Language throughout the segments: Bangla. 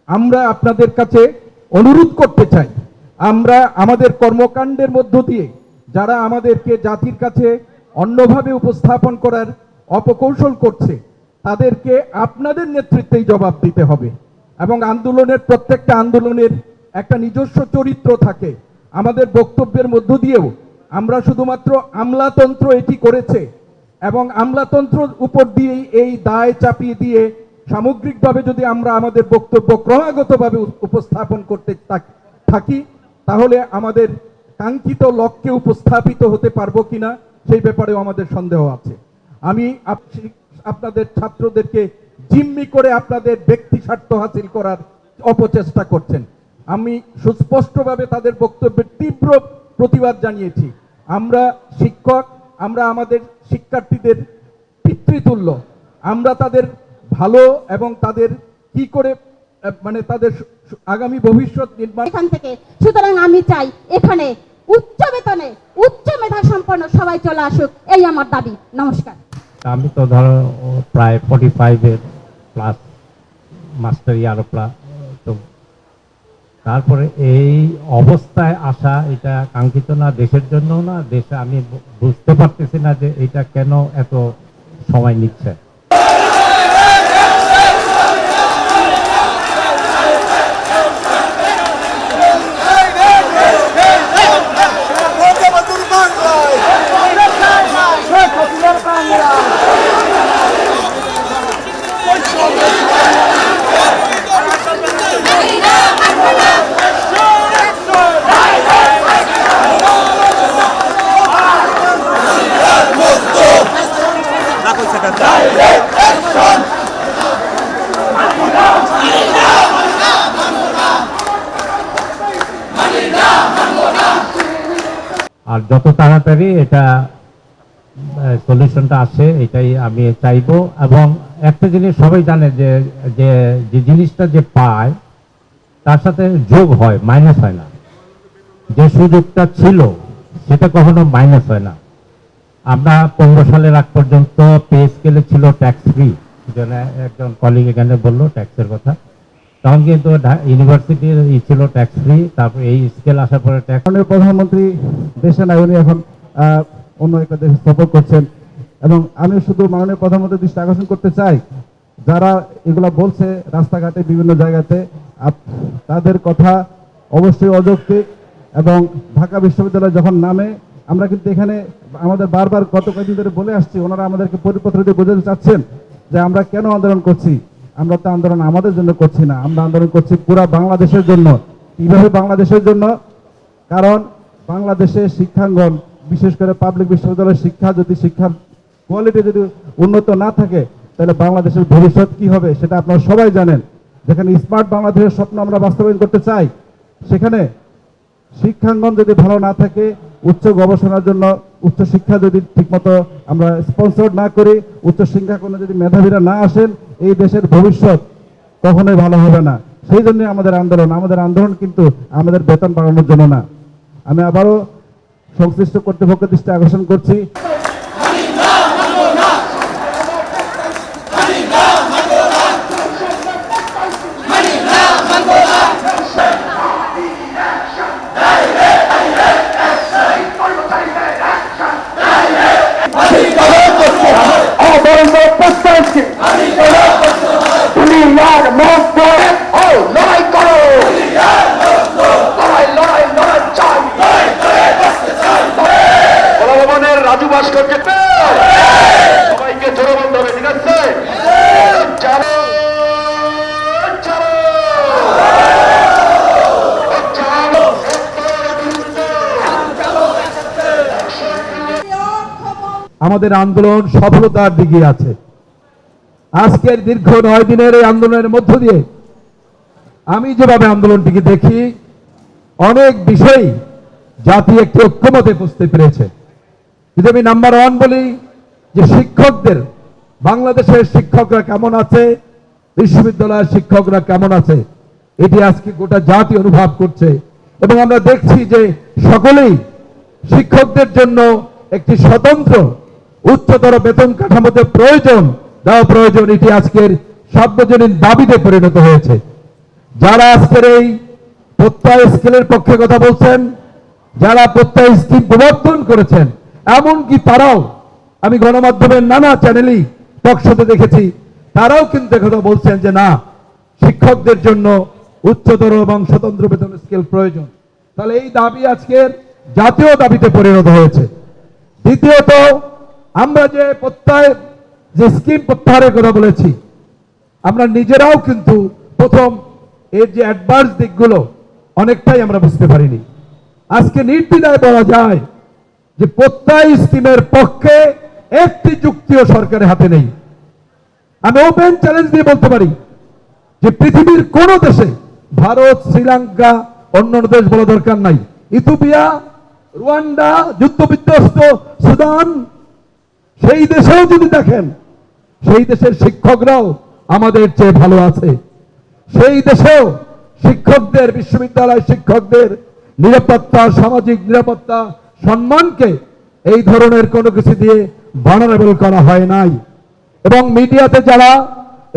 আমরা আপনাদের কাছে অনুরোধ করতে চাই, আমরা আমাদের কর্মকাণ্ডের মধ্য দিয়ে যারা আমাদেরকে জাতির কাছে অন্যভাবে উপস্থাপন করার অপকৌশল করছে তাদেরকে আপনাদের নেতৃত্বেই জবাব দিতে হবে। এবং আন্দোলনের প্রত্যেকটা আন্দোলনের একটা নিজস্ব চরিত্র থাকে। আমাদের বক্তব্যের মধ্য দিয়েও আমরা শুধুমাত্র আমলাতন্ত্র এটি করেছে এবং আমলাতন্ত্রের উপর দিয়েই এই দায় চাপিয়ে দিয়ে সামগ্রিকভাবে যদি আমরা আমাদের বক্তব্য ক্রমাগতভাবে উপস্থাপন করতে থাকি তাহলে আমাদের কাঙ্ক্ষিত লক্ষ্যে উপস্থাপিত হতে পারবো কিনা সেই ব্যাপারেও আমাদের সন্দেহ আছে। আমি আপনাদের ছাত্রদেরকে জিম্মি করে আপনাদের ব্যক্তি স্বার্থ হাসিল করার অপচেষ্টা করছেন। আমি সুস্পষ্টভাবে তাদের বক্তব্যের তীব্র প্রতিবাদ জানিয়েছি। আমরা শিক্ষক, আমরা আমাদের শিক্ষার্থীদের পিতৃতুল্য, আমরা তাদের ভালো এবং তাদের কি করে মানে তাদের আগামী ভবিষ্যৎ নির্মাণ এখান থেকে। সুতরাং আমি চাই এখানে উচ্চ বেতনে উচ্চ মেধা সম্পন্ন সবাই চলে আসুক, এই আমার দাবি। নমস্কার। আমি তো ধরো প্রায় 45-এর প্লাস মাস্টার ইয়ার প্লাস, তো তারপরে এই অবস্থায় আসা এটা কাঙ্ক্ষিত না, দেশের জন্য না। দেশে আমি বুঝতে পারতেছি না যে এটা কেন এত সময় নিচ্ছে। আর যত তাড়াতাড়ি এটা সলিউশনটা আসে এটাই আমি চাইবো। এবং একটা জিনিস সবাই জানে যে যে জিনিসটা যে পায় তার সাথে যোগ হয়, মাইনাস হয় না। যে সুযোগটা ছিল সেটা কখনো মাইনাস হয় না। আমরা 15 সালের আগ পর্যন্ত পে স্কেলে ছিল ট্যাক্স ফ্রি, একজন কলিগ এখানে বললো ট্যাক্সের কথা, তখন কিন্তু ইউনিভার্সিটির ছিল ট্যাক্স ফ্রি। তারপর এই স্কেল আসার পরে ট্যাক্স। প্রধানমন্ত্রী দেশে নাই, উনি এখন অন্য একটা দেশে সফর করছেন। এবং আমি শুধু মাননীয় প্রধানমন্ত্রীর দৃষ্টি আকর্ষণ করতে চাই, যারা এগুলা বলছে রাস্তাঘাটে বিভিন্ন জায়গাতে, তাদের কথা অবশ্যই অযৌক্তিক। এবং ঢাকা বিশ্ববিদ্যালয় যখন নামে, আমরা কিন্তু এখানে আমাদের বারবার গত কয়েকদিন ধরে বলে আসছি, ওনারা আমাদেরকে পরিপত্র দিয়ে বোঝাতে চাচ্ছেন যে আমরা কেন আন্দোলন করছি। আমরা তো আন্দোলন আমাদের জন্য করছি না, আমরা আন্দোলন করছি পুরা বাংলাদেশের জন্য। কিভাবে বাংলাদেশের জন্য? কারণ বাংলাদেশের শিক্ষাঙ্গন, বিশেষ করে পাবলিক বিশ্ববিদ্যালয়ের শিক্ষা, যদি শিক্ষার কোয়ালিটি যদি উন্নত না থাকে তাহলে বাংলাদেশের ভবিষ্যৎ কি হবে সেটা আপনারা সবাই জানেন। যেখানে স্মার্ট বাংলাদেশের স্বপ্ন আমরা বাস্তবায়ন করতে চাই, সেখানে শিক্ষাঙ্গন যদি ভালো না থাকে, উচ্চ গবেষণার জন্য উচ্চ শিক্ষা যদি ঠিকমতো আমরা স্পন্সর না করি, উচ্চ শিক্ষাঙ্গনে যদি মেধাবীরা না আসেন, এই দেশের ভবিষ্যৎ কখনোই ভালো হবে না। সেই জন্য আমাদের আন্দোলন কিন্তু আমাদের বেতন বাড়ানোর জন্য না। আমি আবারও সংশ্লিষ্ট কর্তৃপক্ষের দৃষ্টি আকর্ষণ করছি। রাজু ভাস্করকে সবাইকে জোরে বলতে হবে, ঠিক আছে? আমাদের আন্দোলন সফলতার দিকে আছে। আজকের দীর্ঘ 9 দিনের এই আন্দোলনের মধ্য দিয়ে আমি যেভাবে আন্দোলনটিকে দেখি, অনেক বিষয় জাতি একটি ঐক্যমতে বুঝতে পেরেছে। যদি আমি নাম্বার 1 বলি যে শিক্ষকদের, বাংলাদেশের শিক্ষকরা কেমন আছে, বিশ্ববিদ্যালয়ের শিক্ষকরা কেমন আছে, এটি আজকে গোটা জাতি অনুভব করছে। এবং আমরা দেখছি যে সকলেই শিক্ষকদের জন্য একটি স্বতন্ত্র উচ্চতর বেতন কাঠামোতে দেওয়া প্রয়োজন, এটি আজকের সার্বজনীন দাবিতে পরিণত হয়েছে। যারা আজকের এই প্রত্যয় স্কেলের পক্ষে কথা বলছেন, যারা প্রত্যয় স্কিম প্রবর্তন করেছেন, এমনকি তারাও, আমি গণমাধ্যমের নানা চ্যানেলেই টকশোতে দেখেছি, তারাও কিন্তু কথা বলছেন যে না, শিক্ষকদের জন্য উচ্চতর এবং স্বতন্ত্র বেতন স্কেল প্রয়োজন। তাহলে এই দাবি আজকের জাতীয় দাবিতে পরিণত হয়েছে। দ্বিতীয়ত, আমরা যে প্রত্যয় যে স্কিম প্রত্যাহারের কথা বলেছি, আমরা নিজেরাও কিন্তু প্রথম এর যে অ্যাডভান্স দিকগুলো অনেকটাই আমরা বুঝতে পারিনি। আজকে নির্দ্বিধায় বলা যায় যে প্রত্যয় স্কিমের পক্ষে একটি যুক্তিও সরকারের হাতে নেই। আমি ওপেন চ্যালেঞ্জ দিয়ে বলতে পারি যে পৃথিবীর কোন দেশে, ভারত, শ্রীলঙ্কা, অন্যান্য দেশ বলা দরকার নাই, ইথিওপিয়া, রুয়ান্ডা, যুদ্ধবিধ্বস্ত সুদান, সেই দেশেও যদি দেখেন, সেই দেশের শিক্ষকরাও আমাদের চেয়ে ভালো আছে। সেই দেশেও শিক্ষকদের, বিশ্ববিদ্যালয় শিক্ষকদের নিরাপত্তা, সামাজিক নিরাপত্তা, সম্মানকে এই ধরনের কোনো কিছু দিয়ে ভালনারেবল করা হয় নাই। এবং মিডিয়াতে যারা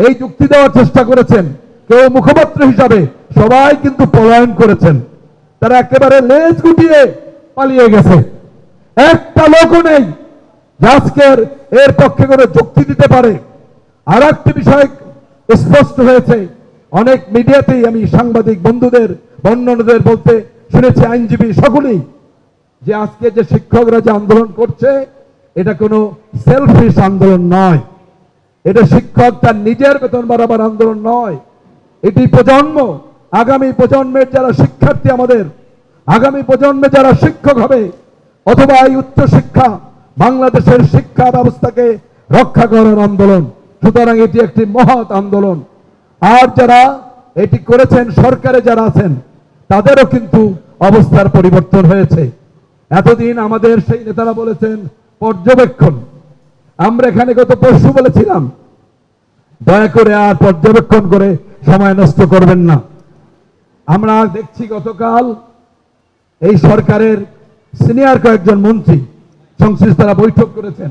এই যুক্তি দেওয়ার চেষ্টা করেছেন, কেউ মুখপাত্র হিসাবে, সবাই কিন্তু পলায়ন করেছেন। তারা একেবারে লেজ গুটিয়ে পালিয়ে গেছে। একটা লোকও নেই যে আজকের এর পক্ষে করে যুক্তি দিতে পারে। আর একটি বিষয় স্পষ্ট হয়েছে, অনেক মিডিয়াতেই আমি সাংবাদিক বন্ধুদের, অন্যান্যদের বলতে শুনেছি, আইনজীবী সকলেই, যে আজকে যে শিক্ষকরা যে আন্দোলন করছে, এটা কোনো সেলফিশ আন্দোলন নয়। এটা শিক্ষক তার নিজের বেতন বাড়াবার আন্দোলন নয়। এটি প্রজন্ম, আগামী প্রজন্মের যারা শিক্ষার্থী, আমাদের আগামী প্রজন্মে যারা শিক্ষক হবে, অথবা এই উচ্চ শিক্ষা, বাংলাদেশের শিক্ষা ব্যবস্থাকে রক্ষা করার আন্দোলন। সুতরাং এটি একটি মহৎ আন্দোলন। আর যারা এটি করেছেন, সরকারে যারা আছেন, তাদেরও কিন্তু অবস্থার পরিবর্তন হয়েছে। এতদিন আমাদের সেই নেতারা বলেছেন পর্যবেক্ষণ, আমরা এখানে গত পরশু বলেছিলাম দয়া করে আর পর্যবেক্ষণ করে সময় নষ্ট করবেন না। আমরা দেখছি গতকাল এই সরকারের সিনিয়র কয়েকজন মন্ত্রী সংশ্লিষ্টরা বৈঠক করেছেন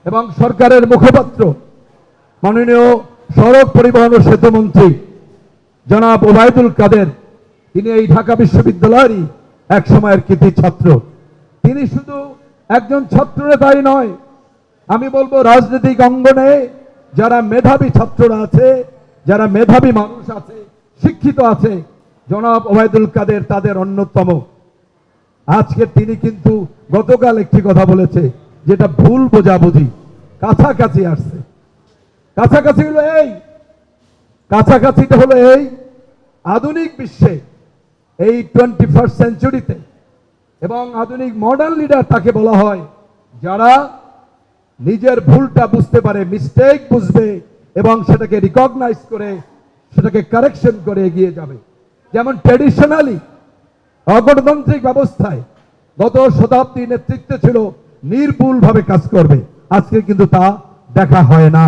এবং সরকারের মুখপাত্র মাননীয় সড়ক পরিবহন ও সেতু মন্ত্রী জনাব ওবায়দুল কাদের, তিনি এই ঢাকা বিশ্ববিদ্যালয়েরই এক সময়ের কৃতি ছাত্র। তিনি শুধু একজন ছাত্র নেতাই নয়, আমি বলবো রাজনৈতিক অঙ্গনে যারা মেধাবী ছাত্ররা আছে, যারা মেধাবী মানুষ আছে, শিক্ষিত আছে, জনাব ওবায়দুল কাদের তাদের অন্যতম। আজকে তিনি কিন্তু গতকাল একটি কথা বলেছে, যেটা ভুল বোঝাবুঝি, কাছাকাছি আসছে। কাছাকাছি হলো এই, কাছাকাছিটা হলো এই আধুনিক বিশ্বে, এই 21st সেঞ্চুরিতে, এবং আধুনিক মডার্ন লিডার তাকে বলা হয় যারা নিজের ভুলটা বুঝতে পারে, মিস্টেক বুঝবে এবং সেটাকে রিকগনাইজ করে সেটাকে কারেকশন করে এগিয়ে যাবে। যেমন ট্র্যাডিশনালি অগণতান্ত্রিক ব্যবস্থায় গত শতাব্দী নেতৃত্বে ছিল নির্ভুলভাবে কাজ করবে, আজকে কিন্তু তা দেখা হয় না।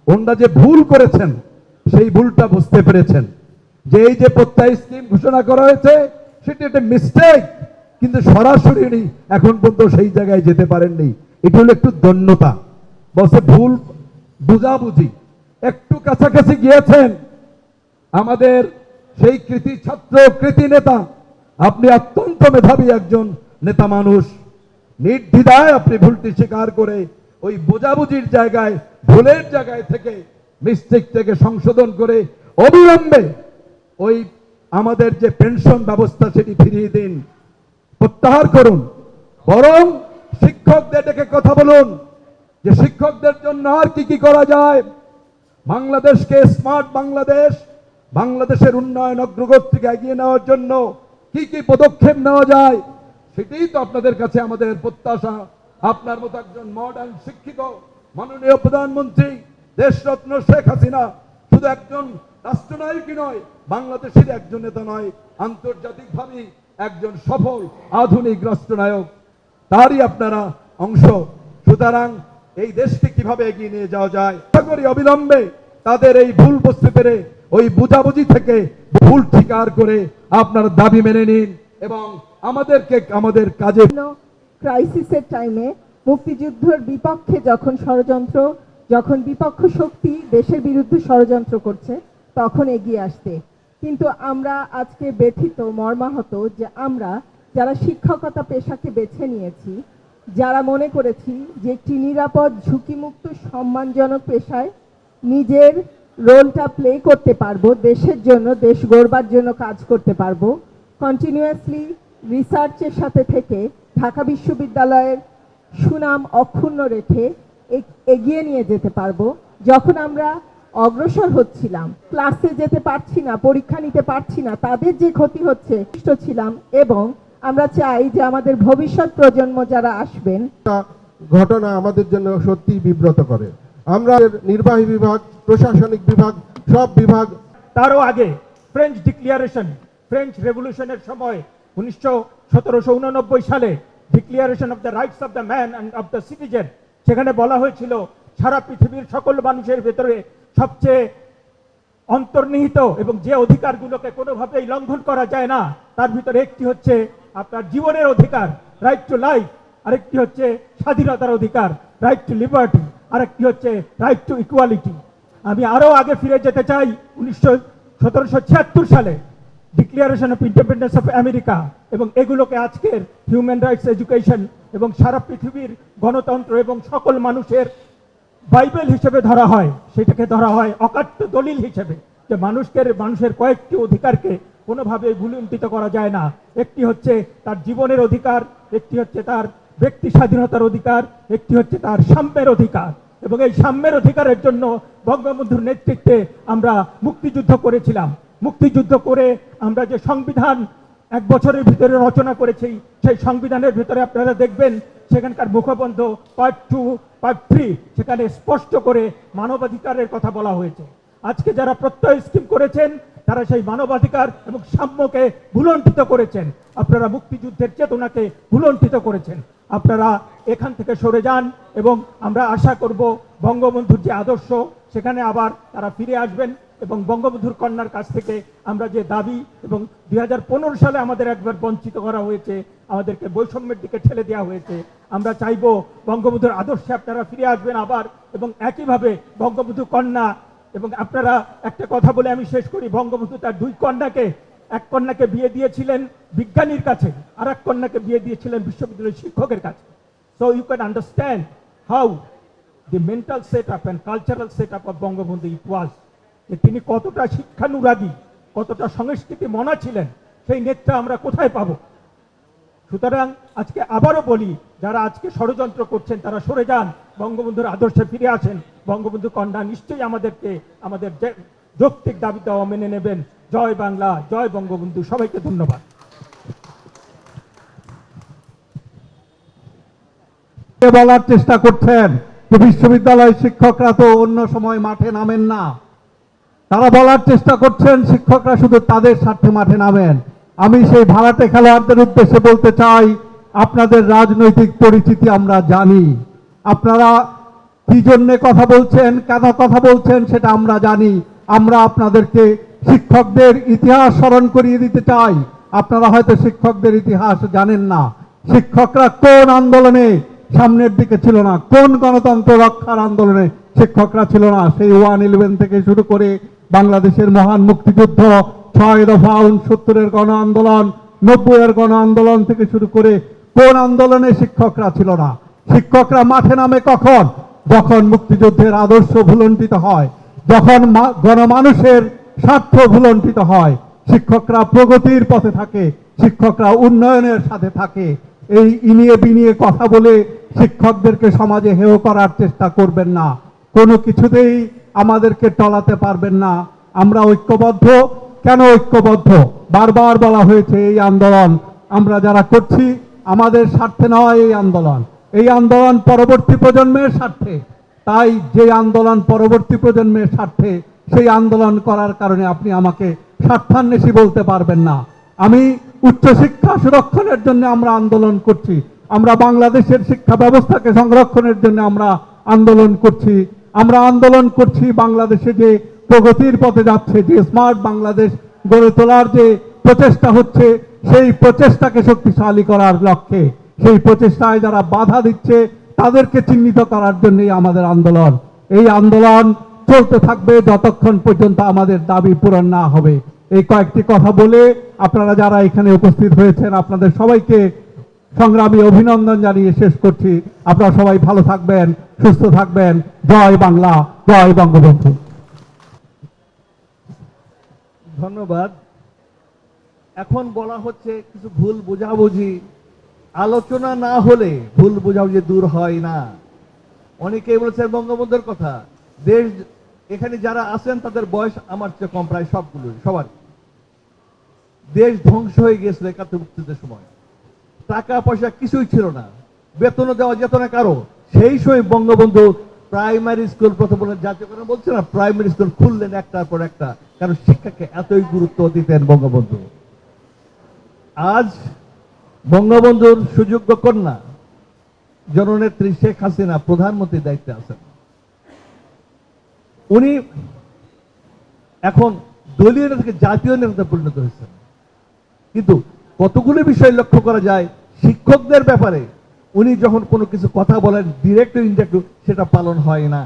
ওনারা যে ভুল করেছেন, সেই ভুলটা বুঝতে পেরেছেন যে এই যে প্রত্যয় স্কিম ঘোষণা করা হয়েছে সেটি একটা মিস্টেক, কিন্তু সরাসরি উনি এখন পর্যন্ত সেই জায়গায় যেতে পারেননি। এটা হলো একটু দন্যতা, বসে ভুল বুঝাবুঝি, একটু কাছাকাছি গিয়েছেন। আমাদের সেই কৃতি ছাত্র, কৃতি নেতা, আপনি অত্যন্ত মেধাবী একজন নেতা মানুষ, নির্দ্বিধায় আপনি ভুলটি স্বীকার করে ওই বোঝাবুঝির জায়গায়, ভুলের জায়গায় থেকে, মিস্টেক থেকে সংশোধন করে অবিলম্বে ওই আমাদের যে পেনশন ব্যবস্থা সেটি ফিরিয়ে দিন, প্রত্যাহার করুন। বরং শিক্ষকদের ডেকে কথা বলুন যে শিক্ষকদের জন্য আর কি কি করা যায়, বাংলাদেশকে স্মার্ট বাংলাদেশ, বাংলাদেশের উন্নয়ন অগ্রগতিকে এগিয়ে নেওয়ার জন্য কি কি পদক্ষেপ নেওয়া যায়, সেটাই তো আপনাদের কাছে আমাদের প্রত্যাশা। আপনার মতো একজন মডার্ন শিক্ষিত মাননীয় প্রধানমন্ত্রী, দেশরত্ন শেখ হাসিনা শুধু একজন রাষ্ট্রনায়কই নয়, বাংলাদেশের একজন নেতা নয়, আন্তর্জাতিকভাবে একজন সফল আধুনিক রাষ্ট্রনায়ক, তারই আপনারা অংশ। সুতরাং এই দেশকে কিভাবে এগিয়ে নিয়ে যাওয়া যায়, আশা করি অবিলম্বে তাদের এই ভুল বুঝতে পেরে ওই বুঝাবুঝি থেকে ভুল স্বীকার করে আপনার দাবি মেনে নিন এবং আমাদেরকে আমাদের কাজে। ক্রাইসিসের টাইমে মুক্তিযুদ্ধের বিপক্ষে যখন ষড়যন্ত্র, যখন বিপক্ষ শক্তি দেশের বিরুদ্ধে ষড়যন্ত্র করছে, তখন এগিয়ে আসতে কিন্তু আমরা আজকে ব্যথিত, মর্মাহত যে আমরা যারা শিক্ষকতা পেশাকে বেছে নিয়েছি, যারা মনে করেছি যে একটি নিরাপদ, ঝুঁকিমুক্ত, সম্মানজনক পেশায় নিজের রোলটা প্লে করতে পারবো, দেশের জন্য, দেশ গড়বার জন্য কাজ করতে পারবো, কন্টিনিউয়াসলি রিসার্চের সাথে থেকে ঢাকা বিশ্ববিদ্যালয়ের সুনাম অক্ষুণ্ণ রেখে এগিয়ে নিয়ে যেতে পারবো। যখন আমরা অগ্রসর হচ্ছিলাম, ক্লাসে যেতে পারছি না, পরীক্ষা নিতে পারছি না, তাদের যে ক্ষতি হচ্ছে ছিলাম, এবং আমরা চাই যে আমাদের ভবিষ্যৎ প্রজন্ম যারা আসবেন, ঘটনা আমাদের জন্য সত্যি বিব্রত করে। আমরা নির্বাহী বিভাগ, প্রশাসনিক বিভাগ, সব বিভাগ, তারও আগে ফ্রেঞ্চ ডিক্লিয়ারেশন, ফ্রেঞ্চ রেভলিউশনের সময় 1789 সালে declaration of the rights of the man and of the citizen, সেখানে বলা হয়েছিল সারা পৃথিবীর সকল মানুষের ভেতরে সবচেয়ে অন্তর্নিহিত এবং যে অধিকারগুলোকে কোনোভাবেই লঙ্ঘন করা যায় না, তার ভিতরে একটি হচ্ছে আপনার জীবনের অধিকার, রাইট টু লাইফ, আরেকটি হচ্ছে স্বাধীনতার অধিকার, রাইট টু লিবার্টি, আরেকটি হচ্ছে রাইট টু ইকুয়ালিটি। আমি আরো আগে ফিরে যেতে চাই 1776 সালে declaration of independence of America, এবং এগুলোকে আজকের হিউম্যান রাইটস এডুকেশন এবং সারা পৃথিবীর গণতন্ত্র এবং সকল মানুষের বাইবেল হিসেবে ধরা হয়। সেটাকে ধরা হয় অকাট্য দলিল হিসেবে, যে মানুষের কয়েকটি অধিকারকে কোনোভাবেই ভুলুণ্ঠিত করা যায় না। একটি হচ্ছে তার জীবনের অধিকার, একটি হচ্ছে তার ব্যক্তি স্বাধীনতার অধিকার, একটি হচ্ছে তার সাম্যের অধিকার। এবং এই সাম্যের অধিকারের জন্য বঙ্গবন্ধুর নেতৃত্বে আমরা মুক্তিযুদ্ধ করেছিলাম। মুক্তিযুদ্ধ করে আমরা যে সংবিধান 1 বছরের ভিতরে রচনা করেছি, সেই সংবিধানের ভিতরে আপনারা দেখবেন সেখানকার মুখবন্ধ পার্ট 2, পার্ট 3, সেখানে স্পষ্ট করে মানবাধিকারের কথা বলা হয়েছে। আজকে যারা প্রত্যয় স্কিম করেছেন তারা সেই মানবাধিকার এবং সাম্যকে ভুলণ্ঠিত করেছেন। আপনারা মুক্তিযুদ্ধের চেতনাকে ভুলণ্ঠিত করেছেন। আপনারা এখান থেকে সরে যান এবং আমরা আশা করব বঙ্গবন্ধুর যে আদর্শ, সেখানে আবার তারা ফিরে আসবেন এবং বঙ্গবন্ধুর কন্যার কাছ থেকে আমরা যে দাবি, এবং 2015 সালে আমাদের একবার বঞ্চিত করা হয়েছে, আমাদেরকে বৈষম্যের দিকে ঠেলে দেওয়া হয়েছে, আমরা চাইবো বঙ্গবন্ধুর আদর্শে আপনারা ফিরে আসবেন আবার, এবং একইভাবে বঙ্গবন্ধু কন্যা। এবং আপনারা একটা কথা বলে আমি শেষ করি, বঙ্গবন্ধু তার 2 কন্যাকে, এক কন্যাকে বিয়ে দিয়েছিলেন বিজ্ঞানীর কাছে, আর এক কন্যাকে বিয়ে দিয়েছিলেন বিশ্ববিদ্যালয়ের শিক্ষকের কাছে। So you can understand how the mental setup and cultural setup of Bangabandhu it was, যে তিনি কতটা শিক্ষানুরাগী, কতটা সংস্কৃতি মনা ছিলেন, সেই নেতা আমরা কোথায় পাবো? সুতরাং আজকে আবারও বলি, যারা আজকে ষড়যন্ত্র করছেন তারা সরে যান, বঙ্গবন্ধুর আদর্শে ফিরে আসেন। বঙ্গবন্ধু কন্যা নিশ্চয়ই আমাদের যৌক্তিক দাবি দেওয়া মেনে নেবেন। জয় বাংলা, জয় বঙ্গবন্ধু। সবাইকে ধন্যবাদ। বলার চেষ্টা করছেন যে বিশ্ববিদ্যালয় শিক্ষকরা তো অন্য সময় মাঠে নামেন না, তারা বলার চেষ্টা করছেন শিক্ষকরা শুধু তাদের স্বার্থে মাঠে নামেন। আমি সেই ভাড়াটে খেলোয়াড়দের উদ্দেশ্যে বলতে চাই, আপনাদের রাজনৈতিক পরিচিতি আমরা জানি, আপনারা কি জন্য কথা বলছেন, কেন কথা বলছেন সেটা আমরা জানি। আমরা আপনাদেরকে শিক্ষকদের ইতিহাস স্মরণ করিয়ে দিতে চাই। আপনারা হয়তো শিক্ষকদের ইতিহাস জানেন না। শিক্ষকরা কোন আন্দোলনে সামনের দিকে ছিল না, কোন গণতন্ত্র রক্ষার আন্দোলনে শিক্ষকরা ছিল না। সেই 111 থেকে শুরু করে বাংলাদেশের মহান মুক্তিযুদ্ধ, 6 দফা, 69-এর গণ আন্দোলন, 90-এর গণ আন্দোলন থেকে শুরু করে কোন আন্দোলনে শিক্ষকরা ছিল না? শিক্ষকরা মাঠে নামে কখন? যখন মুক্তিযুদ্ধের আদর্শ ভুলণ্ঠিত হয়, যখন গণমানুষের স্বার্থ ভুলণ্ঠিত হয়। শিক্ষকরা প্রগতির পথে থাকে, শিক্ষকরা উন্নয়নের সাথে থাকে। এই ইনিয়ে বিনিয়ে কথা বলে শিক্ষকদেরকে সমাজে হেয় করার চেষ্টা করবেন না, কোনো কিছুতেই আমাদেরকে টলাতে পারবেন না। আমরা ঐক্যবদ্ধ। কেন ঐক্যবদ্ধ? বারবার বলা হয়েছে এই আন্দোলন আমরা যারা করছি আমাদের স্বার্থে নয়, এই আন্দোলন পরবর্তী প্রজন্মের স্বার্থে। তাই যে আন্দোলন পরবর্তী প্রজন্মের স্বার্থে, সেই আন্দোলন করার কারণে আপনি আমাকে স্বার্থান্বেষী বলতে পারবেন না। আমি উচ্চশিক্ষা সুরক্ষণের জন্য আমরা আন্দোলন করছি, আমরা বাংলাদেশের শিক্ষা ব্যবস্থাকে সংরক্ষণের জন্য আমরা আন্দোলন করছি। আমরা আন্দোলন করছি বাংলাদেশে যে প্রগতির পথে যাচ্ছে, যে স্মার্ট বাংলাদেশ গড়ে তোলার যে প্রচেষ্টা হচ্ছে, সেই প্রচেষ্টাকে শক্তিশালী করার লক্ষ্যে। সেই প্রচেষ্টায় যারা বাধা দিচ্ছে তাদেরকে চিহ্নিত করার জন্যই আমাদের আন্দোলন। এই আন্দোলন চলতে থাকবে যতক্ষণ পর্যন্ত আমাদের দাবি পূরণ না হবে। এই কয়েকটি কথা বলে আপনারা যারা এখানে উপস্থিত হয়েছেন আপনাদের সবাইকে সংগ্রামী অভিনন্দন জানিয়ে শেষ করছি। আপনারা সবাই ভালো থাকবেন, সুস্থ থাকবেন। জয় বাংলা, জয় বঙ্গবন্ধু। ধন্যবাদ। এখন বলা হচ্ছে কিছু ভুল বোঝাবুঝি, আলোচনা না হলে ভুল বোঝাবুঝি দূর হয় না। অনেকেই বলেছেন বঙ্গবন্ধুর কথা, দেশ এখানে যারা আছেন তাদের বয়স আমার চেয়ে কম, প্রায় সবার। দেশ ধ্বংস হয়ে গিয়েছিল ৭১ মুক্তিযুদ্ধের সময়, টাকা পয়সা কিছুই ছিল না, বেতনও দেওয়া যেত না কারো। সেই সময় বঙ্গবন্ধু প্রাইমারি স্কুল, প্রথম বলে জাতীয়করণ বলছে না, প্রাইমারি স্কুল খুললেন একটার পর একটা, কারণ শিক্ষাকে এতই গুরুত্ব দিতেন বঙ্গবন্ধু। আজ বঙ্গবন্ধুর সুযোগ্য কন্যা জননেত্রী শেখ হাসিনা প্রধানমন্ত্রীর দায়িত্বে আছেন। উনি এখন দলীয় নেতা থেকে জাতীয় নেতাতে পরিণত হয়েছেন। কিন্তু কতগুলো বিষয় লক্ষ্য করা যায়, শিক্ষকদের ব্যাপারে উনি যখন কোনো কিছু কথা বলেন ডিরেক্ট ইনডাইরেক্ট সেটা পালন হয় না।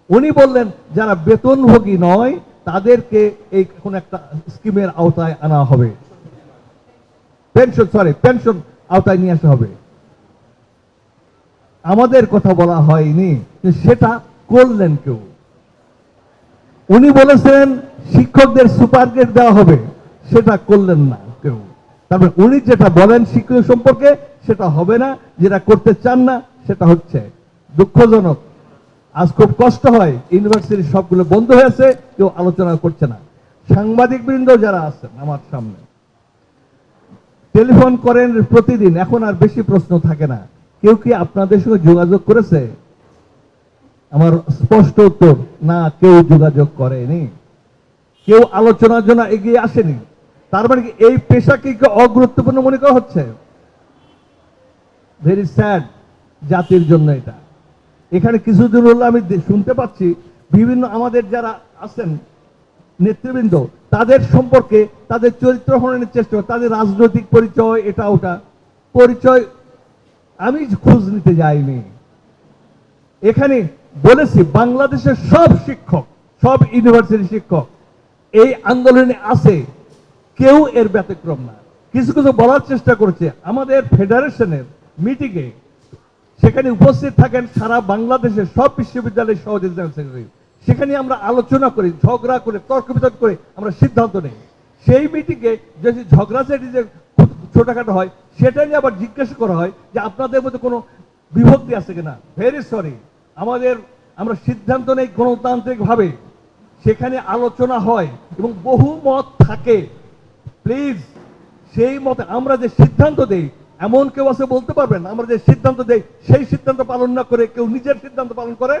উনি বললেন যারা বেতনভোগী নয় তাদেরকে এই কোন একটা স্কিমের আওতায় আনা হবে, পেনশন আওতায় নিয়ে আসা হবে। আমাদের কথা বলা হয়নি, সেটা করলেন কেউ। উনি বলেছেন শিক্ষকদের সুপার গ্রেড দেওয়া হবে, সেটা করলেন না কেউ। তারপরে উনি যেটা বলেন শিক্ষক সম্পর্কে সেটা হবে না, যেটা করতে চান না সেটা হচ্ছে। দুঃখজনক, আজ খুব কষ্ট হয়, ইউনিভার্সিটি সবগুলো বন্ধ হয়েছে, কেউ আলোচনা করছে না। সাংবাদিক বৃন্দ যারা আছেন আমার সামনে, টেলিফোন করেন প্রতিদিন, এখন আর বেশি প্রশ্ন থাকে না। কেউ কি আপনাদের সঙ্গে যোগাযোগ করেছে? আমার স্পষ্ট উত্তর, না, কেউ যোগাযোগ করেনি, কেউ আলোচনার জন্য এগিয়ে আসেনি। তার মানে কি এই পেশাকে অগুরুত্বপূর্ণ মনে করা হচ্ছে? ভেরি স্যাড জাতির জন্য এটা। এখানে কিছুদিন হলো আমি শুনতে পাচ্ছি বিভিন্ন আমাদের যারা আছেন নেতৃবৃন্দ, তাদের সম্পর্কে তাদের চরিত্র হননের চেষ্টা, তাদের রাজনৈতিক পরিচয়, এটা ওটা পরিচয় আমি খোঁজ নিতে যাইনি। এখানে বলেছি বাংলাদেশের সব শিক্ষক, সব ইউনিভার্সিটি শিক্ষক এই আন্দোলনে আছে, কেউ এর ব্যতিক্রম না। কিছু কিছু বলার চেষ্টা করেছে। আমাদের ফেডারেশনের মিটিংয়ে সেখানে উপস্থিত থাকেন সারা বাংলাদেশের সব বিশ্ববিদ্যালয়ের সহযোগী জেনারেল সেক্রেটারি। সেখানে আমরা আলোচনা করি, ঝগড়া করে, তর্ক বিতর্ক করে আমরা সিদ্ধান্ত নেই। সেই মিটিংয়ে যদি ঝগড়াঝাটি যে ছোটখাটো হয় সেটা নিয়ে আবার জিজ্ঞাসা করা হয় যে আপনাদের মধ্যে কোনো বিভক্তি আছে কিনা। ভেরি সরি, আমরা সিদ্ধান্ত নেই গণতান্ত্রিক ভাবে, সেখানে আলোচনা হয় এবং বহু মত থাকে। প্লিজ সেই মতে আমরা যে সিদ্ধান্ত দেই, এমন কেউ আছে বলতে পারবেন আমরা যে সিদ্ধান্ত দেই সেই সিদ্ধান্ত পালন না করে কেউ নিজের সিদ্ধান্ত পালন করে?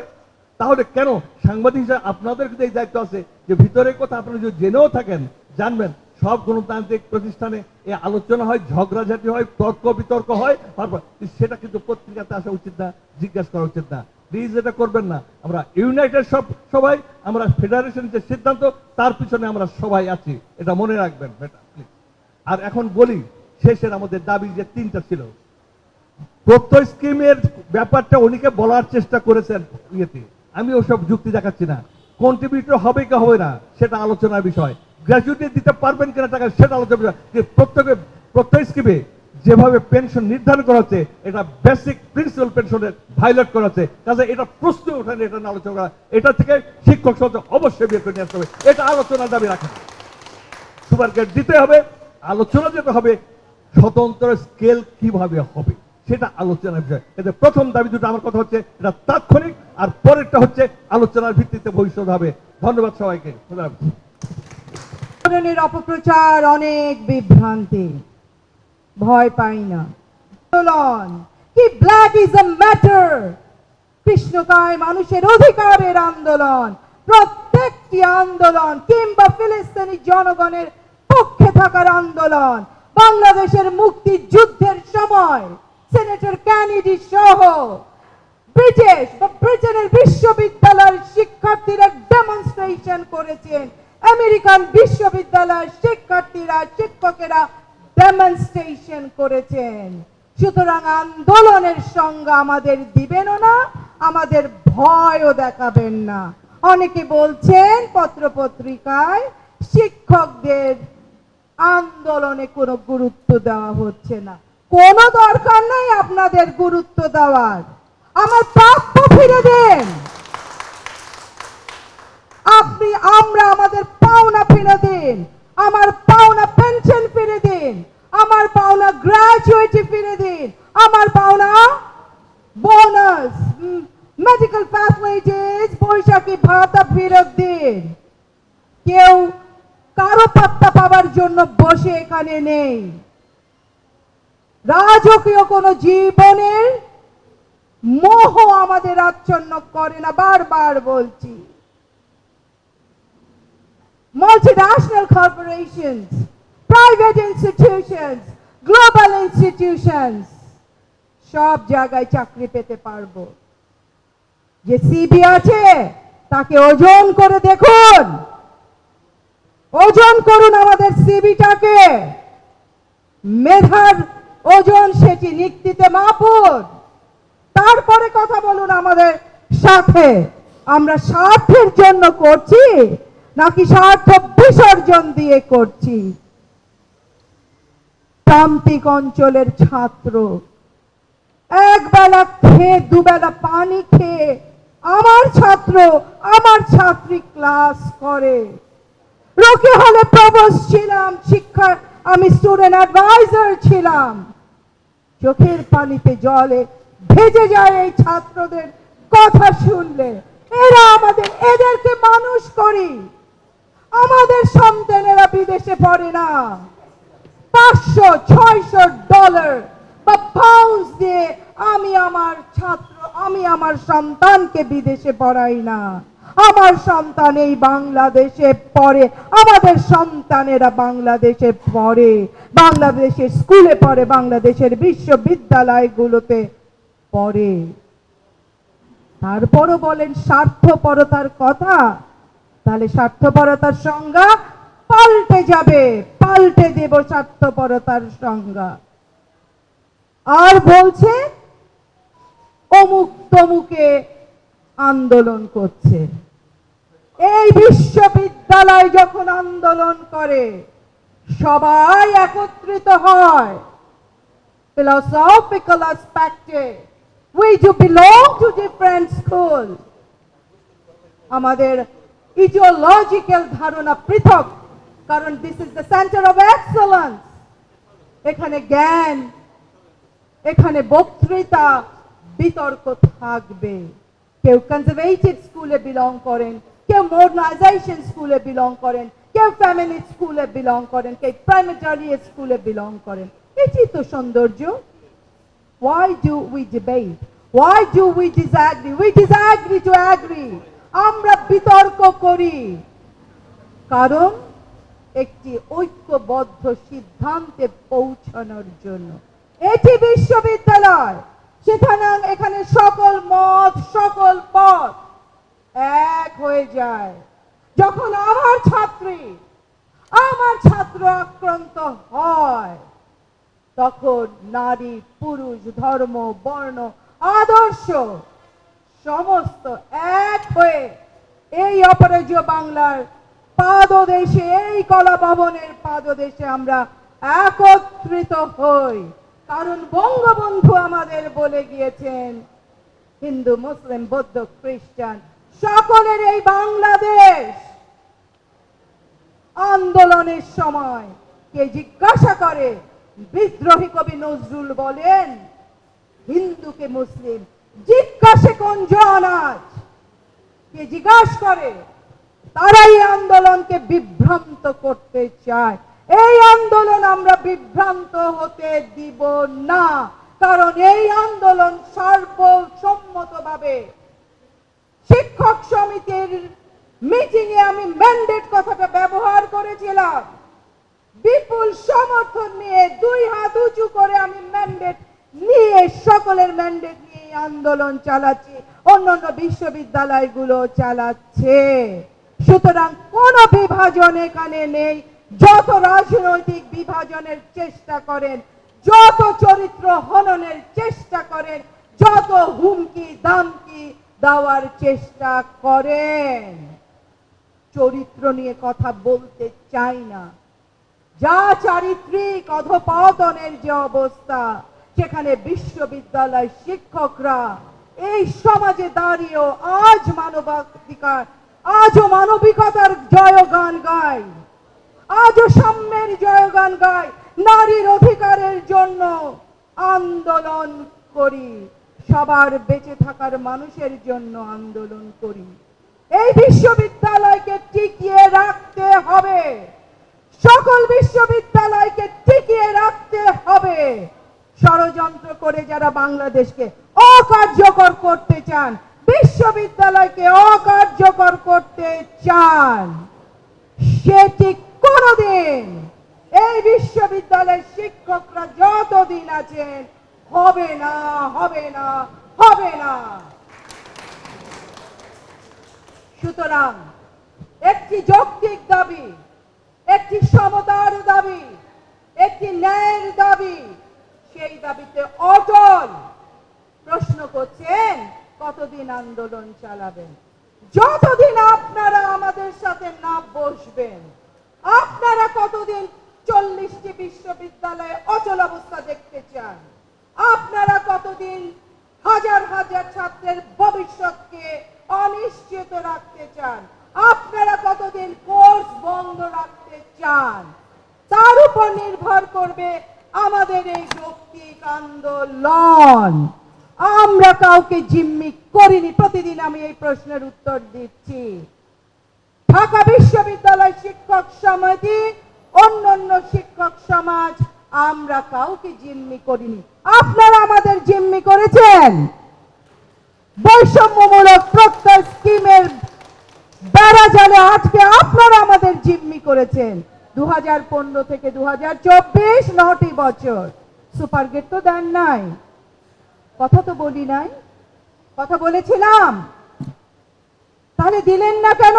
তাহলে কেন সাংবাদিক হিসেবে আপনাদের এই দায়িত্ব আছে যে ভিতরের কথা আপনারা যদি জেনেও থাকেন জানবেন। সব গণতান্ত্রিক প্রতিষ্ঠানে এই আলোচনা হয়, ঝগড়াঝাটি হয়, তর্ক বিতর্ক হয়, তারপর সেটা কিন্তু পত্রিকাতে আসা উচিত না, জিজ্ঞাসা করা উচিত না। প্লিজ এটা করবেন না। আমরা ইউনাইটেড সবাই, আমরা ফেডারেশন যে সিদ্ধান্ত তার পিছনে আমরা সবাই আছি, এটা মনে রাখবেন বেটা প্লিজ। আর এখন বলি শেষের আমাদের দাবি যে 3টা ছিল। প্রত্যয় স্কিমের ব্যাপারটা অনেকে বলার চেষ্টা করেছেন ইয়েতে, আমি ওসব যুক্তি দেখাচ্ছি না। কন্ট্রিবিউটর হবে কি হবে না সেটা আলোচনার বিষয়, গ্র্যাজুইটি দিতে পারবেন কিনা টাকা সেটা আলোচনার বিষয়। প্রত্যয় স্কিমে যেভাবে পেনশন নির্ধারণ করা হচ্ছে এটা বেসিক প্রিন্সিপাল পেনশনের ভায়োলেট করা হচ্ছে, কাজে এটা প্রশ্ন ওঠেনি, এটা আলোচনা করা। এটা থেকে শিক্ষক সমাজ অবশ্যই বের করে নিয়ে আসতে হবে, এটা আলোচনার দাবি রাখেন। সুপার গ্রেড দিতে হবে, আলোচনা যেতে হবে স্বতন্ত্র স্কেল কিভাবে হবে সেটা আলোচনার বিষয়। এতে প্রথম দাবি দুটো আমার কথা হচ্ছে এটা তাৎক্ষণিক, আর পরেরটা হচ্ছে আলোচনার ভিত্তিতে ভবিষ্যৎ হবে। ধন্যবাদ সবাইকে। ধরনের অপপ্রচার, অনেক বিভ্রান্তি, ভয় পাই না। আন্দোলন কি ব্ল্যাক ইজ আ ম্যাটার, কৃষ্ণকায় মানুষের অধিকারের আন্দোলন, প্রত্যেকটি আন্দোলন কিংবা ফিলিস্তিনি জনগণের পক্ষে থাকার আন্দোলন। বাংলাদেশের মুক্তি যুদ্ধের সময় সেনেটর ক্যানেডি সহ ব্রিটেনের বিশ্ববিদ্যালয়ের শিক্ষার্থীরা ডেমনস্ট্রেশন করেছেন, আমেরিকান বিশ্ববিদ্যালয়ের শিক্ষার্থীরা, শিক্ষকেরা ডেমনস্ট্রেশন করেছেন। সুতরাং আন্দোলনের সঙ্গে আমাদের দিবেনও না, আমাদের ভয়ও দেখাবেন না। অনেকে বলছেন পত্রপত্রিকায় শিক্ষকদের আন্দোলনে কোনো গুরুত্ব দেওয়া হচ্ছে না। কোনো দরকার নাই আপনাদের গুরুত্ব দেওয়ার। আমার প্রাপ্য ফিরে দেন। আমরা আমাদের পাওনা ফিরে দিন। আমার পাওনা পেনশন ফিরে দিন। আমার পাওনা গ্র্যাজুয়েটি ফিরে দিন। আমার পাওনা বোনাস, মেডিকেল ফ্যাসিলিটিস, বৈশাখী ভাতা ফেরত দিন। কেউ কারো পাত্তা পাওয়ার জন্য বসে এখানে নেই। রাজকীয় কোন জীবনের মোহ আমাদের আচ্ছন্ন করে না, বারবার বলছি। Multinational corporations, private institutions, global institutions, সব জায়গায় চাকরি পেতে পারবো। যে সিবি আছে তাকে ওজন করে দেখুন, ওজন করুন আমাদের সিবিটাকে, মেধার ওজন সেটি নিক্তিতে মাপুন, তারপরে কথা বলুন আমাদের সাথে। আমরা স্বার্থের জন্য করছি নাকি স্বার্থ বিসর্জন দিয়ে করছি? প্রান্তিক অঞ্চলের ছাত্র একবেলা খেয়ে দুবেলা পানি খেয়ে আমার ছাত্র আমার ছাত্রী ক্লাস করে। রোকে হলে প্রভোস্ট ছিলাম, শিক্ষা আমি স্টুডেন্ট অ্যাডভাইজার ছিলাম। চোখের পানিতে জলে ভেজে যায় এই ছাত্রদের কথা শুনলে। এদেরকে মানুষ করি। আমাদের সন্তানেরা বিদেশে পড়ে না। $500-600 বা পাউন্ড দিয়ে আমি আমার সন্তানকে বিদেশে পড়াই না। আমার সন্তান এই বাংলাদেশে পড়ে, আমাদের সন্তানেরা বাংলাদেশে পড়ে, বাংলাদেশের স্কুলে পড়ে, বাংলাদেশের বিশ্ববিদ্যালয়গুলোতে পড়ে। তারপরও বলেন স্বার্থপরতার কথা। তাহলে স্বার্থপরতার সংজ্ঞা পাল্টে যাবে, পাল্টে দেব স্বার্থপরতার সংজ্ঞা। আর বলছে অমুক তমুকে আন্দোলন করছে। এই বিশ্ববিদ্যালয় যখন আন্দোলন করে সবাই একত্রিত হয়। Philosophical aspecte, we do belong to different schools. আমাদের ইডিওলজিক্যাল ধারণা পৃথক, কারণ this is the centre of excellence. এখানে জ্ঞান, এখানে বক্তৃতা, বিতর্ক থাকবে। কেউ কনজারভেটিভ স্কুলে বিলং করেন, কেউ মডার্নাইজেশন স্কুলে বিলং করেন, কেউ ফেমিনিস্ট স্কুলে বিলং করেন, কেউ প্রাইমারি স্কুলে বিলং করেন। এটি তো সৌন্দর্য। Why do we debate? Why do we disagree? We disagree to agree. আমরা বিতর্ক করি কারণ একটি ঐক্যবদ্ধ সিদ্ধান্তে পৌঁছানোর জন্য। এটি বিশ্ববিদ্যালয়, সেখানে এখানে সকল মত সকল পথ এক হয়ে যায়। যখন আমার ছাত্র আক্রান্ত হয় তখন নারী পুরুষ ধর্ম বর্ণ আদর্শ সমস্ত এক হয়ে এই অপরাজয় বাংলার পাদদেশে, এই কলা ভবনের পাদদেশে আমরা একত্রিত হই। কারণ বঙ্গবন্ধু আমাদের বলে গিয়েছেন হিন্দু মুসলিম বৌদ্ধ খ্রিস্টান সকলের এই বাংলাদেশ। আন্দোলনের সময় কে জিজ্ঞাসা করে, বিদ্রোহী কবি নজরুল বলেন হিন্দুকে মুসলিম জিজ্ঞাসে কোন জন আজ, কে জিজ্ঞাসা করে? তারাই আন্দোলনকে বিভ্রান্ত করতে চায়। এই আন্দোলন আমরা বিভ্রান্ত হতে দিব না, কারণ এই আন্দোলন সর্বসম্মতভাবে শিক্ষক সমিতির মিটিংয়ে আমি ম্যান্ডেট কথাটা ব্যবহার করেছিলাম। বিপুল সমর্থন নিয়ে 2 হাত উঁচু করে আমি ম্যান্ডেট নিয়ে সকলের ম্যান্ডেট নিয়ে আন্দোলন চালাচ্ছি, অন্যান্য বিশ্ববিদ্যালয়গুলো চালাচ্ছে। সুতরাং কোন বিভাজন এখানে নেই। যত রাজনৈতিক বিভাজনের চেষ্টা করেন, যত চরিত্র হননের চেষ্টা করেন, যত হুমকি দামকি দেওয়ার চেষ্টা করেন, চরিত্র নিয়ে কথা বলতে চাই না। যা চারিত্রিক অধপতনের যে অবস্থা, সেখানে বিশ্ববিদ্যালয় শিক্ষকরা এই সমাজে দাঁড়িয়েও আজ মানবাধিকার, আজও মানবিকতার জয়গান গায়, আজও সাম্যের জয়গান গায়, নারীর অধিকারের জন্য আন্দোলন করি, সবার বেঁচে থাকার মানুষের জন্য আন্দোলন করি। এই বিশ্ববিদ্যালয়কে টিকিয়ে রাখতে হবে, সকল বিশ্ববিদ্যালয়কে টিকিয়ে রাখতে হবে। ষড়যন্ত্র করে যারা বাংলাদেশকে অকার্যকর করতে চান, বিশ্ববিদ্যালয়কে অকার্যকর করতে চান, সেটি কোনদিন এই বিশ্ববিদ্যালয়ের শিক্ষকরা যতদিন আছেন হবে না, হবে না, হবে না। সুতরাং একটি যৌক্তিক দাবি, একটি সমতার দাবি, একটি ন্যায়ের দাবি, সেই দাবিতে অটল। প্রশ্ন করছেন কতদিন আন্দোলন চালাবেন? যতদিন আপনারা আমাদের সাথে না বসবেন। আপনারা কতদিন 40টি বিশ্ববিদ্যালয়ে অচল অবস্থা দেখতে চান? আপনারা কতদিন হাজার হাজার ছাত্রের ভবিষ্যৎকে অনিশ্চিত রাখতে চান? আপনারা কতদিন কোর্স বন্ধ রাখতে চান? তার উপর নির্ভর করবে আমাদের এই যৌক্তিক আন্দোলন। আমরা কাউকে জিম্মি করিনি। প্রতিদিন আমি এই প্রশ্নের উত্তর দিচ্ছি। ঢাকা বিশ্ববিদ্যালয় শিক্ষক সমিতি, অন্যান্য শিক্ষক সমাজ, আমরা কাউকে জিম্মি করিনি। আপনারা আমাদের জিম্মি করেছেন। বৈষম্যমূলক প্রত্যয় স্কিমের বেড়া জালে আজকে আপনারা আমাদের জিম্মি করেছেন। 2015 থেকে 2024 9টি বছর সুপার গেট তো দেন নাই, কথা তো বলি নাই, কথা বলেছিলাম, তাহলে দিলেন না কেন?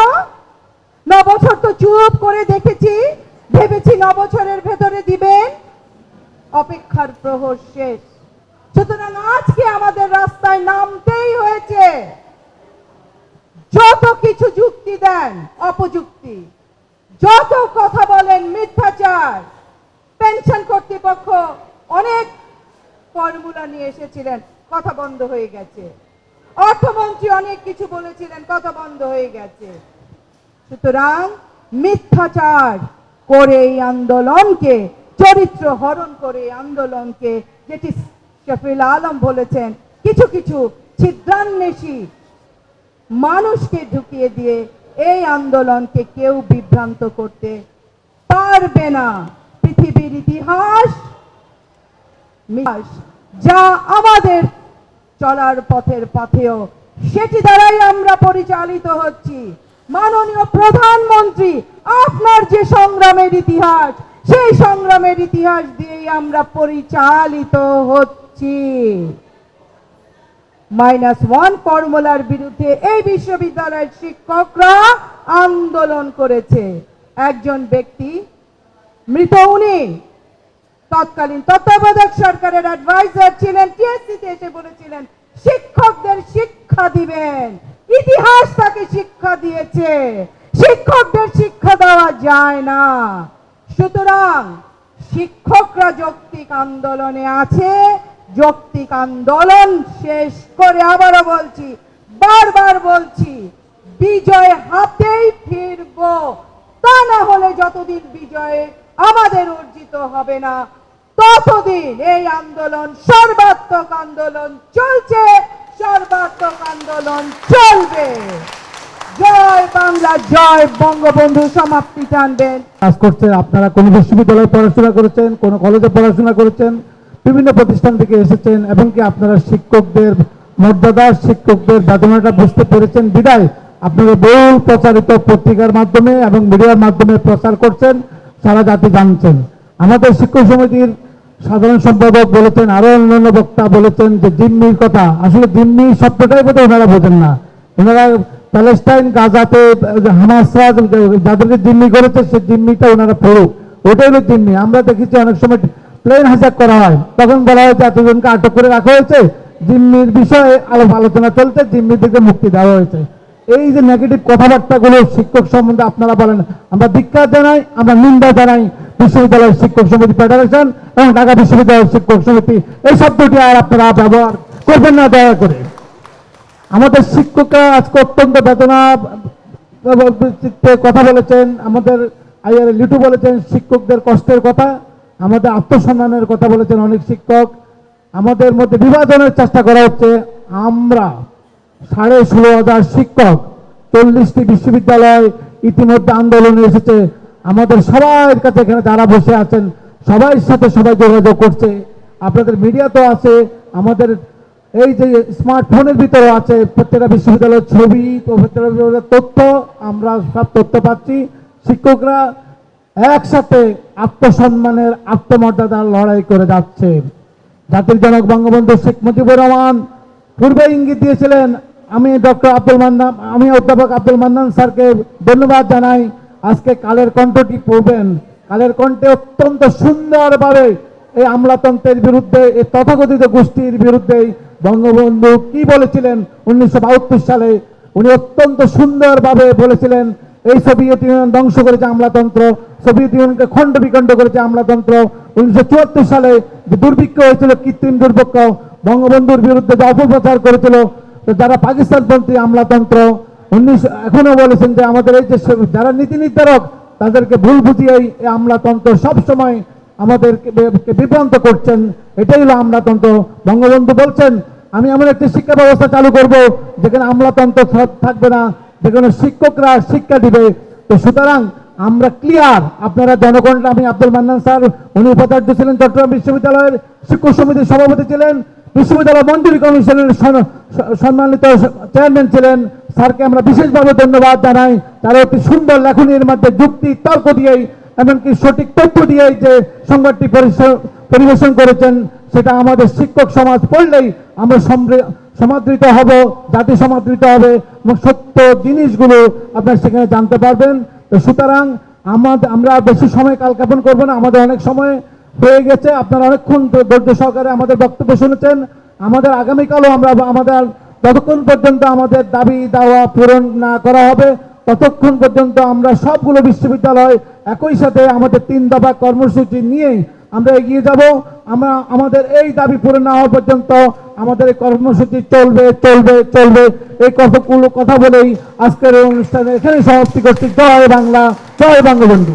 9 বছর তো চুপ করে দেখেছি, ভেবেছি 9 বছরের ভেতরে দিবেন। অপেক্ষার প্রহর শেষ। সুতরাং আজকে আমাদের রাস্তায় নামতেই হয়েছে। যত কিছু যুক্তি দেন অপযুক্তি, যত কথা বলেন মিথ্যাচার। পেনশন কর্তৃপক্ষ অনেক ফর্মুলা নিয়ে এসেছিলেন, কথা বন্ধ হয়ে গেছে। অর্থমন্ত্রী অনেক কিছু বলেছিলেন, কথা বন্ধ হয়ে গেছে। সুতরাং মিথ্যাচার করে এই আন্দোলনকে, চরিত্র হরণ করে এই আন্দোলনকে, যেটি শফিউল আলম বলেছেন, কিছু কিছু ছিদ্রান্বেষী মানুষকে ঢুকিয়ে দিয়ে এই আন্দোলনকে কেউ বিভ্রান্ত করতে পারবে না। পৃথিবীর ইতিহাস যা আমাদের চলার পথের পথেও, সেটি দ্বারাই আমরা পরিচালিত হচ্ছি। মাননীয় প্রধানমন্ত্রী, আপনার যে সংগ্রামের ইতিহাস, সেই সংগ্রামের ইতিহাস দিয়েই আমরা পরিচালিত হচ্ছি। -1 ফর্মুলার বিরুদ্ধে এই বিশ্ববিদ্যালয়ের শিক্ষকরা আন্দোলন করেছে। একজন ব্যক্তি মৃত, উনি তৎকালীন তত্ত্বাবধায়ক সরকারের অ্যাডভাইজার ছিলেন, টিএসসিতে এসে বলেছিলেন শিক্ষকদের শিক্ষা দিবেন। ইতিহাস তাকে শিক্ষা দিয়েছে, শিক্ষকদের শিক্ষা দেওয়া যায় না। সুতরাং শিক্ষকরা যৌক্তিক আন্দোলনে আছে। যৌক্তিক আন্দোলন শেষ করে আবারও বলছি, বারবার বলছি, বিজয় হাতেই ফিরব। তা না হলে যতদিন বিজয় আমাদের অর্জিত হবে না, ততদিন এই আন্দোলন, সর্বাত্মক আন্দোলন চলছে, সর্বাত্মক আন্দোলন চলবে। জয় বাংলা, জয় বঙ্গবন্ধু। সমাপ্তি টানবেন। কাজ করছে। আপনারা কোন বিশ্ববিদ্যালয়ে পড়াশোনা করেছেন, কোন কলেজে পড়াশোনা করেছেন, বিভিন্ন প্রতিষ্ঠান থেকে এসেছেন, এবং কি আপনারা শিক্ষকদের মর্যাদা, শিক্ষকদের বেদনাটা বুঝতে পেরেছেন বিদায় আপনারা বহুল প্রচারিত পত্রিকার মাধ্যমে এবং মিডিয়ার মাধ্যমে প্রচার করছেন, সারা জাতি জানছেন। আমাদের শিক্ষক সমিতির সাধারণ সম্পাদক বলেছেন, আরো অন্যান্য বক্তা বলেছেন যে জিম্মির কথা। আসলে জিম্মি শব্দটাই বোধহয় ওনারা বোঝেন না। ওনারা প্যালেস্টাইন, গাজাতে হামাসরা যাদেরকে জিম্মি করেছে, সে জিম্মিটা ওনারা পড়ুক, ওটাই হলো জিম্মি। আমরা দেখেছি অনেক সময় প্লেন হাইজ্যাক করা হয়, তখন বলা হয়েছে এতজনকে আটক করে রাখা হয়েছে, জিম্মির বিষয়ে আলোচনা চলছে, জিম্মিদেরকে মুক্তি দেওয়া হয়েছে। এই যে নেগেটিভ কথাবার্তাগুলো শিক্ষক সম্বন্ধে আপনারা বলেন, আমরা ধিক্কার জানাই, আমরা নিন্দা জানাই। বিশ্ববিদ্যালয়ের শিক্ষক সমিতি ফেডারেশন এবং ঢাকা বিশ্ববিদ্যালয়ের শিক্ষক সমিতি, এই শব্দটি আর আপনারা ব্যবহার করবেন না দয়া করে। আমাদের শিক্ষকরা আজকে অত্যন্ত বেদনা কথা বলেছেন, আমাদের আইআর লিটু বলেছেন শিক্ষকদের কষ্টের কথা, আমাদের আত্মসম্মানের কথা বলেছেন অনেক শিক্ষক। আমাদের মধ্যে বিভাজনের চেষ্টা করা হচ্ছে। আমরা 16,500 শিক্ষক, 40টি বিশ্ববিদ্যালয় ইতিমধ্যে আন্দোলনে এসেছে। আমাদের সবার কাছে এখানে যারা বসে আছেন সবার সাথে সবাই যোগাযোগ করছে। আপনাদের মিডিয়া তো আছে, আমাদের এই যে স্মার্টফোনের ভিতরে আছে, প্রত্যেকটা বিশ্ববিদ্যালয়ের ছবি, প্রত্যেকটা বিশ্ববিদ্যালয়ের তথ্য, আমরা সব তথ্য পাচ্ছি। শিক্ষকরা একসাথে আত্মসম্মানের, আত্মমর্যাদার লড়াই করে যাচ্ছে। জাতির জনক বঙ্গবন্ধু শেখ মুজিবুর রহমান পূর্বে ইঙ্গিত দিয়েছিলেন। আমি অধ্যাপক আব্দুল মান্নান স্যারকে ধন্যবাদ জানাই। আজকে কালের কণ্ঠটি পড়বেন, কালের কণ্ঠে অত্যন্ত সুন্দরভাবে এই আমলাতন্ত্রের বিরুদ্ধে, এই তথাকথিত গোষ্ঠীর বিরুদ্ধে বঙ্গবন্ধু কি বলেছিলেন 1972 সালে। উনি অত্যন্ত সুন্দরভাবে বলেছিলেন, এই সোভিয়েত ইউনিয়ন ধ্বংস করেছে আমলাতন্ত্র, সোভিয়েত ইউনিয়নকে খণ্ড বিখণ্ড করেছে আমলাতন্ত্র। 1974 সালে যে দুর্ভিক্ষ হয়েছিল, কৃত্রিম দুর্ভিক্ষ, বঙ্গবন্ধুর বিরুদ্ধে যে অপপ্রচার করেছিল যারা পাকিস্তানপন্থী আমলাতন্ত্র, এখনো বলেছেন যে আমাদের এই যে যারা নীতি নির্ধারক তাদেরকে ভুল বুঝিয়েই এই আমলাতন্ত্র সবসময় আমাদেরকে বিভ্রান্ত করছেন। এটাই হলো আমলাতন্ত্র। বঙ্গবন্ধু বলছেন, আমি এমন একটি শিক্ষা ব্যবস্থা চালু করব যেখানে আমলাতন্ত্র থাকবে না, যেখানে শিক্ষকরা শিক্ষা দিবে। তো সুতরাং আমরা ক্লিয়ার, আপনারা জনগণরা, আমি আব্দুল মান্নান স্যার উনি উপাচার্য ছিলেন, চট্টগ্রাম বিশ্ববিদ্যালয়ের শিক্ষক সমিতির সভাপতি ছিলেন, বিশ্ববিদ্যালয় মঞ্জুরি কমিশনের সম্মানিত চেয়ারম্যান ছিলেন। স্যারকে আমরা বিশেষভাবে ধন্যবাদ জানাই। তারা অতি সুন্দর লেখনীর মধ্যে যুক্তি তর্ক দিয়েই, এমনকি সঠিক তথ্য দিয়েই যে সংবাদটি পরিবেশন করেছেন, সেটা আমাদের শিক্ষক সমাজ পড়লেই আমরা সমাদৃত হব, জাতি সমাদৃত হবে এবং সত্য জিনিসগুলো আপনারা সেখানে জানতে পারবেন। তো সুতরাং আমরা বেশি সময় কালক্ষেপণ করবো না, আমাদের অনেক সময় হয়ে গেছে। আপনারা অনেকক্ষণ ধৈর্য সহকারে আমাদের বক্তব্য শুনেছেন। আমাদের আগামীকালও আমাদের যতক্ষণ পর্যন্ত আমাদের দাবি দাওয়া পূরণ না করা হবে ততক্ষণ পর্যন্ত আমরা সবগুলো বিশ্ববিদ্যালয় একই সাথে আমাদের 3 দফা কর্মসূচি নিয়ে আমরা এগিয়ে যাব। আমাদের এই দাবি পূরণ না হওয়া পর্যন্ত আমাদের এই কর্মসূচি চলবে চলবে চলবে। এই কতগুলো কথা বলেই আজকের অনুষ্ঠানে এখানে সমাপ্তি করছি। জয় বাংলা, জয় বঙ্গবন্ধু।